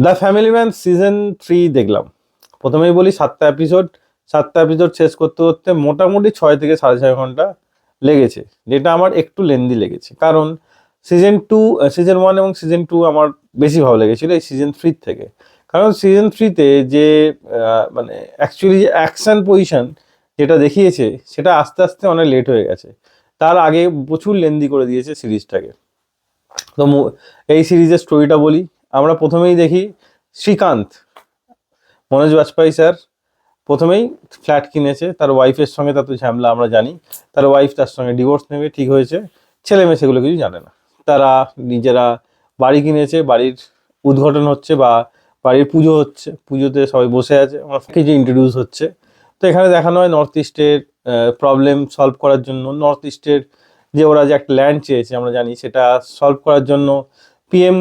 The family man season 3 দেখলাম। প্রথমেই বলি 7টা এপিসোড শেষ করতে করতে মোটামুটি 6 থেকে 6.5 ঘন্টা লেগেছে, যেটা আমার একটু লেন্দি লেগেছে। কারণ সিজন 1 এবং সিজন 2 আমার বেশি ভালো লেগেছিল এই সিজন 3 থেকে। কারণ সিজন 3তে যে মানে অ্যাকচুয়ালি যে অ্যাকশন পজিশন যেটা দেখিয়েছে সেটা আস্তে আস্তে অনেক লেট হয়ে গেছে। তার আগে প্রচুর লেন্দি করে দিয়েছে সিরিজটাকে। তো এই সিরিজের স্টোরিটা বলি। আমরা প্রথমেই দেখি শ্রীকান্ত, মনোজ বাজপেয়ী স্যার প্রথমেই ফ্ল্যাট কিনেছে, তার ওয়াইফের সঙ্গে তার তো ঝামেলা আমরা জানি। তার ওয়াইফ তার সঙ্গে ডিভোর্স নেবে, ঠিক হয়েছে। ছেলে মেয়ে সেগুলো কিছু জানে না। তারা নিজেরা বাড়ি কিনেছে, বাড়ির উদ্ঘাটন হচ্ছে বা বাড়ির পুজো হচ্ছে, পুজোতে সবাই বসে আছে, আমার কিছু ইন্ট্রোডিউস হচ্ছে। তো এখানে দেখানো হয় নর্থ ইস্টের প্রবলেম সলভ করার জন্য, নর্থ ইস্টের যে ওরা যে একটা ল্যান্ড চেয়েছে আমরা জানি, সেটা সলভ করার জন্য পিএম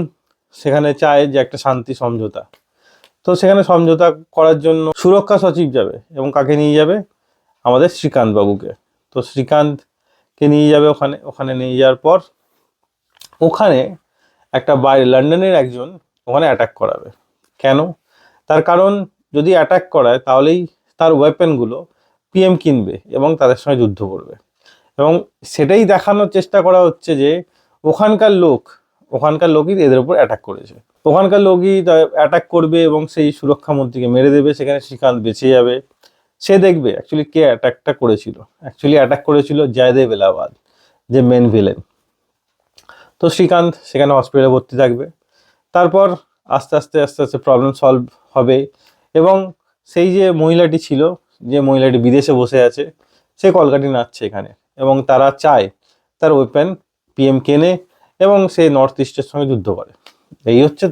সেখানে চায় যে একটা শান্তি সমঝোতা। তো সেখানে সমঝোতা করার জন্য সুরক্ষা সচিব যাবে এবং কাকে নিয়ে যাবে, আমাদের শ্রীকান্ত বাবুকে। তো শ্রীকান্তকে নিয়ে যাবে ওখানে নিয়ে যাওয়ার পর ওখানে একটা বাইরে লন্ডনের একজন ওখানে অ্যাটাক করাবে। কেন? তার কারণ যদি অ্যাটাক করায় তাহলেই তার ওয়েপেনগুলো পিএম কিনবে এবং তাদের সঙ্গে যুদ্ধ করবে। এবং সেটাই দেখানোর চেষ্টা করা হচ্ছে যে ওখানকার লোকই এদের উপর অ্যাটাক করেছে। ওখানকার লোকই অ্যাটাক করবে এবং সেই সুরক্ষা মন্ত্রীকে মেরে দেবে, সেখানে শ্রীকান্ত বেঁচে যাবে। সে দেখবে অ্যাকচুয়ালি কে অ্যাটাকটা করেছিল। অ্যাটাক করেছিল জয়দেব এলাহাবাদ, যে মেন ভিলেন। তো শ্রীকান্ত সেখানে হসপিটালে ভর্তি থাকবে। তারপর আস্তে আস্তে প্রবলেম সলভ হবে এবং সেই যে মহিলাটি ছিল, যে মহিলাটি বিদেশে বসে আছে, সে কলকাঠি নাচছে এখানে এবং তারা চায় তার ওয়েপেন পিএম কেনে এবং সে নর্থ ইস্টের সঙ্গে যুদ্ধ করে। এই হচ্ছে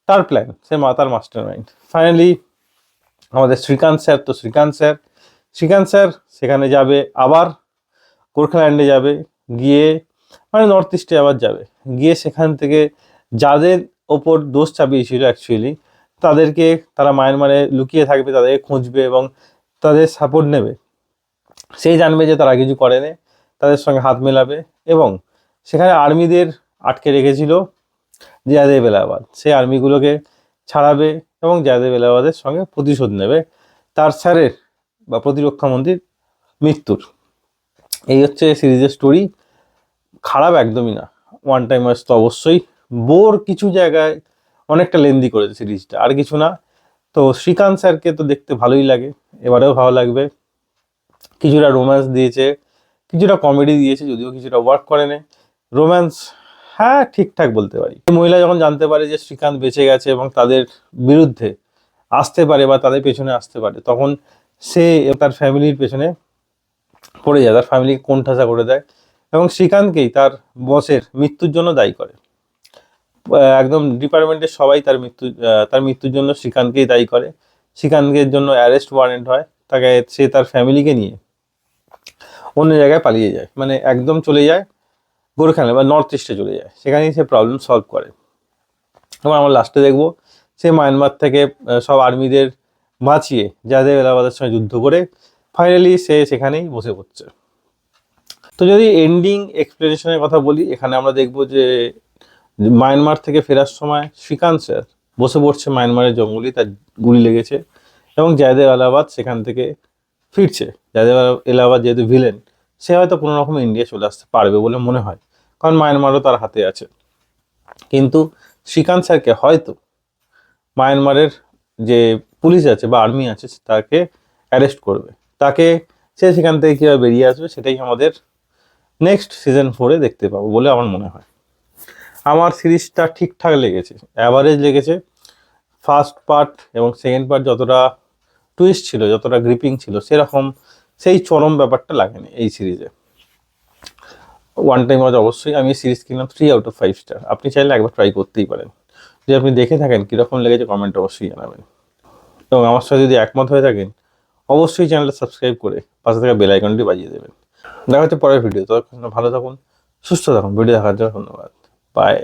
তার প্ল্যান, সে তার মাস্টার মাইন্ড। ফাইনালি আমাদের শ্রীকান্ত স্যার সেখানে যাবে, আবার গোর্খাল্যান্ডে যাবে, গিয়ে মানে নর্থ ইস্টে আবার যাবে, গিয়ে সেখান থেকে যাদের ওপর দোষ চাপিয়েছিল অ্যাকচুয়ালি তাদেরকে, তারা মায়ানমারে লুকিয়ে থাকবে, তাদেরকে খুঁজবে এবং তাদের সাপোর্ট নেবে। সেই জানবে যে তারা কিছু করেনি, তাদের সঙ্গে হাত মেলাবে এবং সেখানে আর্মিদের আটকে রেখেছিল জয়দেব এলাহাবাদ, সেই আর্মিগুলোকে ছাড়াবে এবং জয়দেব এলাহাবাদের সঙ্গে প্রতিশোধ নেবে তার স্যারের বা প্রতিরক্ষা মন্ত্রীর মৃত্যুর। এই হচ্ছে সিরিজের স্টোরি। খারাপ একদমই না, ওয়ান টাইম ওয়াচ তো অবশ্যই। বোর কিছু জায়গায় অনেকটা লেন্দি করেছে সিরিজটা, আর কিছু না। তো শ্রীকান্ত স্যারকে তো দেখতে ভালোই লাগে, এবারেও ভালো লাগবে। কিছুটা রোম্যান্স দিয়েছে, কিছুটা কমেডি দিয়েছে, যদিও কিছুটা ওয়ার্ক করে না। রোম্যান্স হ্যাঁ ঠিকঠাক বলতে পারি। মহিলা যখন জানতে পারে যে শ্রীকান্ত বেঁচে গেছে এবং তাদের বিরুদ্ধে আসতে পারে বা তাদের পেছনে আসতে পারে, তখন সে তার ফ্যামিলির পেছনে পড়ে যায়, তার ফ্যামিলিকে কোণঠাসা করে দেয় এবং শ্রীকান্তকেই তার বসের মৃত্যুর জন্য দায়ী করে। একদম ডিপার্টমেন্টের সবাই তার মৃত্যুর জন্য শ্রীকান্তকেই দায়ী করে। শ্রীকান্তের জন্য অ্যারেস্ট ওয়ারেন্ট হয়, সে তার ফ্যামিলিকে নিয়ে অন্য জায়গায় পালিয়ে যায়, মানে একদম চলে যায় গোরখানে বা নর্থ ইস্টে চলে যায়, সেখানেই সে প্রবলেম সলভ করে। এবং আমরা লাস্টে দেখবো সে মায়ানমার থেকে সব আর্মিদের বাঁচিয়ে জয়দেব এলাহাবাদের সঙ্গে যুদ্ধ করে ফাইনালি সে সেখানেই বসে পড়ছে। তো যদি এন্ডিং এক্সপ্লেনেশনের কথা বলি, এখানে আমরা দেখবো যে মায়ানমার থেকে ফেরার সময় শ্রীকান্ত স্যার বসে পড়ছে মায়ানমারের জঙ্গলে, তার গুলি লেগেছে এবং জয়দেব এলাহাবাদ সেখান থেকে ফিরছে। জয়দেব এলাহাবাদ যেহেতু ভিলেন, সে হয়তো কোনো রকম ইন্ডিয়া চলে আসতে পারবে বলে মনে হয়, কারণ মায়ানমারও তার হাতে আছে। কিন্তু শ্রীকান্ত স্যারকে হয়তো মায়ানমারের যে পুলিশ আছে বা আর্মি আছে তাকে অ্যারেস্ট করবে, সে সেখান থেকে কীভাবে বেরিয়ে আসবে সেটাই আমাদের নেক্সট সিজন 4-এ দেখতে পাবো বলে আমার মনে হয়। আমার সিরিজটা ঠিকঠাক লেগেছে, অ্যাভারেজ লেগেছে। ফার্স্ট পার্ট এবং সেকেন্ড পার্ট যতটা টুইস্ট ছিল, যতটা গ্রিপিং ছিল, সেরকম সেই চরম ব্যাপারটা লাগেনি এই সিরিজে। ওয়ান টাইম ওয়াচ অবশ্যই। আমি সিরিজ কিনলাম 3/5 স্টার। আপনি চাইলে একবার ট্রাই করতেই পারেন। যদি আপনি দেখে থাকেন কীরকম লেগেছে কমেন্টে অবশ্যই জানাবেন এবং আমার সাথে যদি একমত হয়ে থাকেন অবশ্যই চ্যানেলটা সাবস্ক্রাইব করে পাশে থাকা বেল আইকনটি বাজিয়ে দেবেন। দেখা হচ্ছে পরের ভিডিও। ততক্ষণ ভালো থাকুন, সুস্থ থাকুন। ভিডিও দেখার জন্য ধন্যবাদ। বাই।